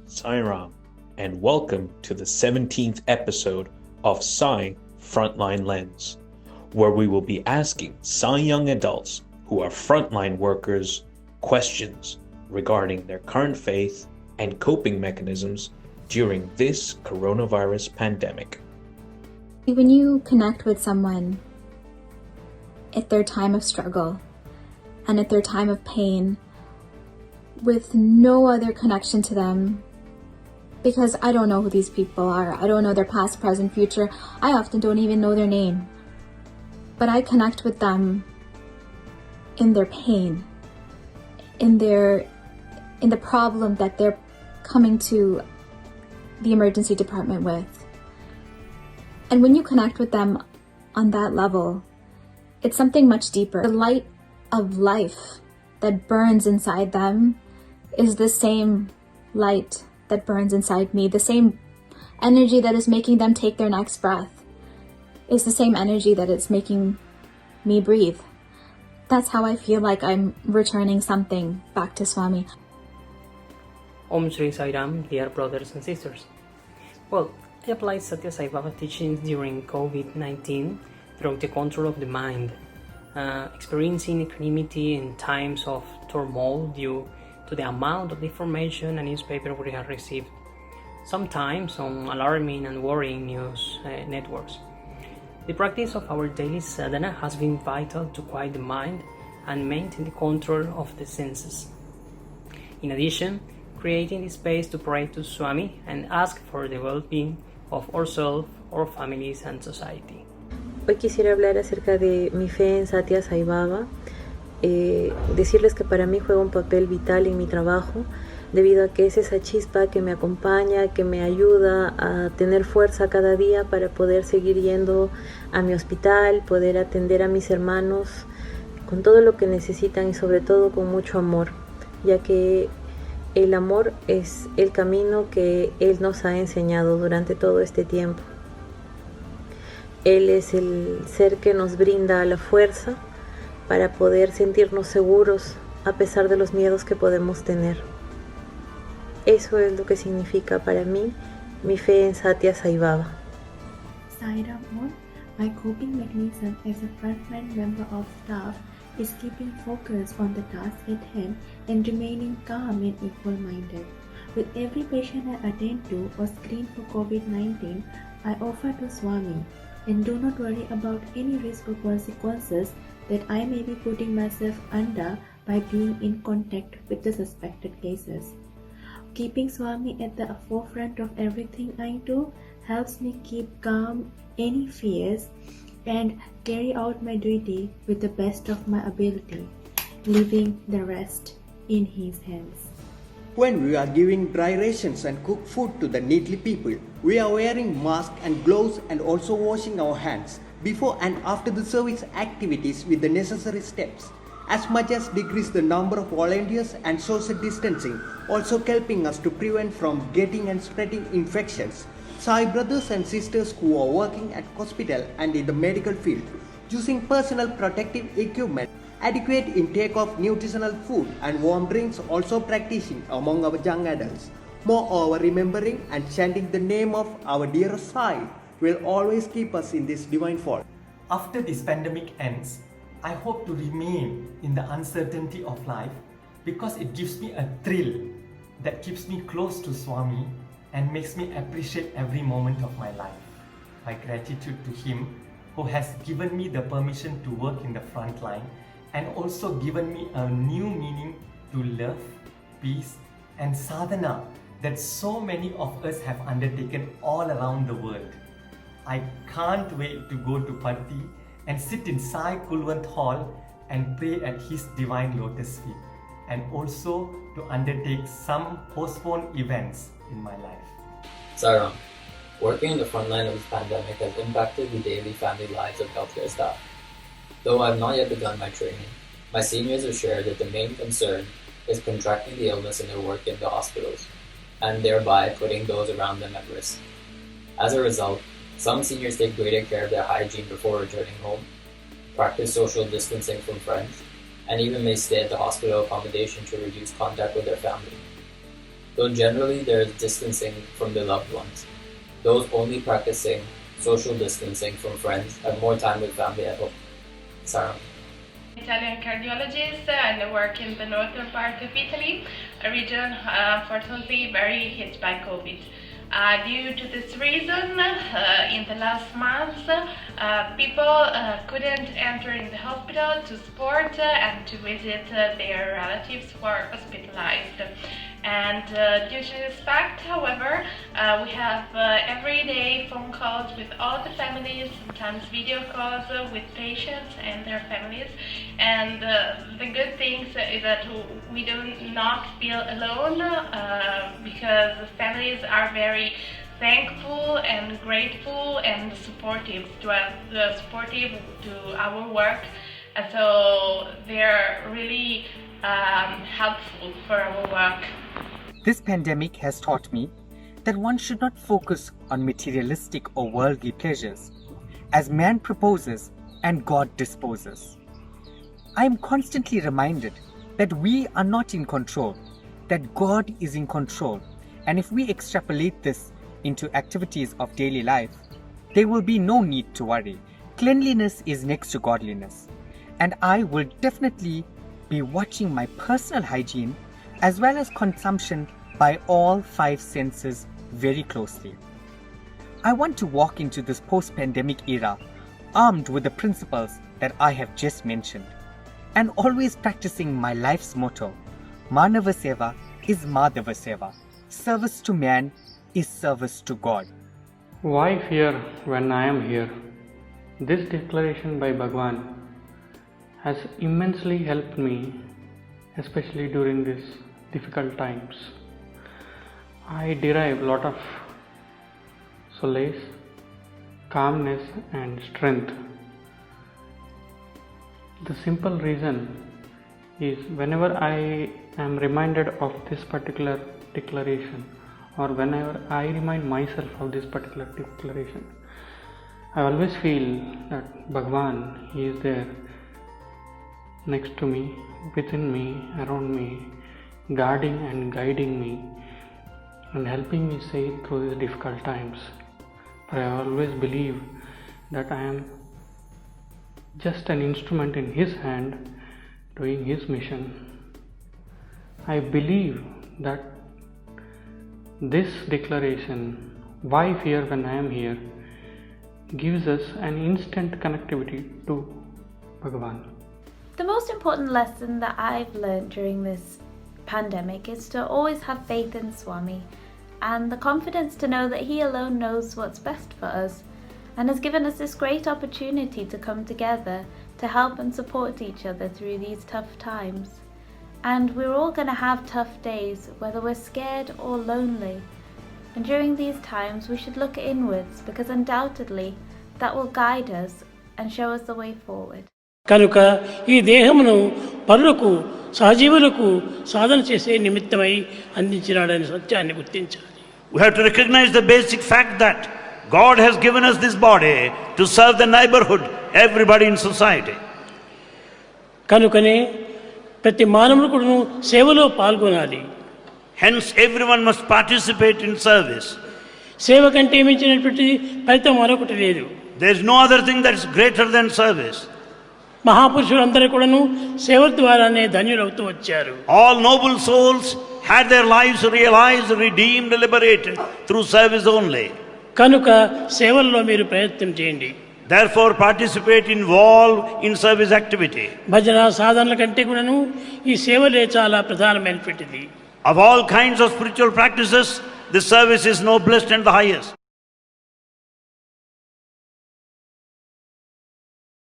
Sai and welcome to the 17th episode of Sai Frontline Lens, where we will be asking Sai young adults who are frontline workers questions regarding their current faith and coping mechanisms during this coronavirus pandemic. When you connect with someone at their time of struggle and at their time of pain with no other connection to them, because I don't know who these people are, I don't know their past, present, future, I often don't even know their name, but I connect with them in their pain, in the problem that they're coming to the emergency department with. And when you connect with them on that level, it's something much deeper. The light of life that burns inside them is the same light that burns inside me. The same energy that is making them take their next breath is the same energy that is making me breathe. That's how I feel like I'm returning something back to Swami. Om Shri Sai Ram, dear brothers and sisters. Well, I applied Satya Sai Baba teachings during COVID-19 through the control of the mind, experiencing equanimity in times of turmoil due to the amount of information and newspaper we have received, sometimes on alarming and worrying news networks. The practice of our daily sadhana has been vital to quiet the mind and maintain the control of the senses. In addition, creating the space to pray to Swami and ask for the well-being of ourselves, our families and society. Hoy quisiera hablar acerca de mi fe en Satya Sai Baba, decirles que para mí juega un papel vital en mi trabajo, debido a que es esa chispa que me acompaña, que me ayuda a tener fuerza cada día para poder seguir yendo a mi hospital, poder atender a mis hermanos con todo lo que necesitan y sobre todo con mucho amor, ya que el amor es el camino que Él nos ha enseñado durante todo este tiempo. Él es el ser que nos brinda la fuerza para poder sentirnos seguros a pesar de los miedos que podemos tener. Eso es lo que significa para mí mi fe en Satya Sai Baba. Sai Ram, my coping mechanism as a frontline member of staff is keeping focus on the task at hand and remaining calm and equal-minded. With every patient I attend to or screen for COVID-19, I offer to Swami and do not worry about any risk or consequences that I may be putting myself under by being in contact with the suspected cases. Keeping Swami at the forefront of everything I do helps me keep calm any fears and carry out my duty with the best of my ability, leaving the rest in His hands. When we are giving dry rations and cooked food to the needy people, we are wearing masks and gloves and also washing our hands before and after the service activities with the necessary steps, as much as decrease the number of volunteers and social distancing, also helping us to prevent from getting and spreading infections. Sai brothers and sisters who are working at hospital and in the medical field, using personal protective equipment, adequate intake of nutritional food and warm drinks also practicing among our young adults. Moreover, remembering and chanting the name of our dear Sai will always keep us in this divine fold. After this pandemic ends, I hope to remain in the uncertainty of life because it gives me a thrill that keeps me close to Swami and makes me appreciate every moment of my life. My gratitude to Him who has given me the permission to work in the front line and also given me a new meaning to love, peace and sadhana that so many of us have undertaken all around the world. I can't wait to go to Patti and sit in Sai Kulwant Hall and pray at His divine lotus feet, and also to undertake some postponed events in my life. Sai, working on the front line of this pandemic has impacted the daily family lives of healthcare staff. Though I have not yet begun my training, my seniors have shared that the main concern is contracting the illness in their work in the hospitals, and thereby putting those around them at risk. As a result, some seniors take greater care of their hygiene before returning home, practice social distancing from friends, and even may stay at the hospital accommodation to reduce contact with their family. Though generally there is distancing from their loved ones, those only practicing social distancing from friends have more time with family at home. Sarah. Italian cardiologist and I work in the northern part of Italy, a region unfortunately very hit by COVID. Due to this reason, in the last months, people couldn't enter in the hospital to support and to visit their relatives who are hospitalized. And due to this fact, however, we have everyday phone calls with all the families, sometimes video calls with patients and their families. And the good thing is that we do not feel alone because families are very thankful and grateful and supportive to our work. And so they're really helpful for our work. This pandemic has taught me that one should not focus on materialistic or worldly pleasures, as man proposes and God disposes. I am constantly reminded that we are not in control, that God is in control, and if we extrapolate this into activities of daily life, there will be no need to worry. Cleanliness is next to godliness, and I will definitely be watching my personal hygiene as well as consumption by all 5 senses very closely. I want to walk into this post-pandemic era armed with the principles that I have just mentioned, and always practicing my life's motto, Manava Seva is Madhava Seva. Service to man is service to God. Why fear when I am here? This declaration by Bhagwan has immensely helped me, especially during these difficult times. I derive a lot of solace, calmness and strength. The simple reason is whenever I am reminded of this particular declaration, or whenever I remind myself of this particular declaration, I always feel that Bhagwan, He is there next to me, within me, around me, guarding and guiding me and helping me sail through these difficult times. For I always believe that I am just an instrument in His hand doing His mission. I believe that this declaration, why fear when I am here, gives us an instant connectivity to Bhagavan. The most important lesson that I've learned during this pandemic is to always have faith in Swami and the confidence to know that He alone knows what's best for us and has given us this great opportunity to come together to help and support each other through these tough times. And we're all going to have tough days, whether we're scared or lonely. And during these times we should look inwards, because undoubtedly that will guide us and show us the way forward. కనుక ఈ దేహమును పరులకు సహజీవులకు సాధన చేసే నిమిత్తమై అందించినాడనే సత్యాన్ని గుర్తించాలి. We have to recognize the basic fact that God has given us this body to serve the neighborhood, everybody in society. కనుకనే ప్రతి మానవుడు సేవలో పాల్గొనాలి. Hence everyone must participate in service. సేవ కంటే మించినటువంటి ఫలితం మరొకటి లేదు. There is no other thing that is greater than service. మహాపురుషులందరూ కూడాను సేవ ద్వారానే ధన్యులవుతూ వచ్చారు. All noble souls had their lives realized, redeemed, liberated through service only. కనుక సేవల్లో మీరు ప్రయత్నం చేయండి. Therefore participate, involve in service activity. భజన సాధనల కంటే కూడాను ఈ సేవలే చాలా ప్రధానమైనటువంటిది. Of all kinds of spiritual practices, this service is noblest and the highest.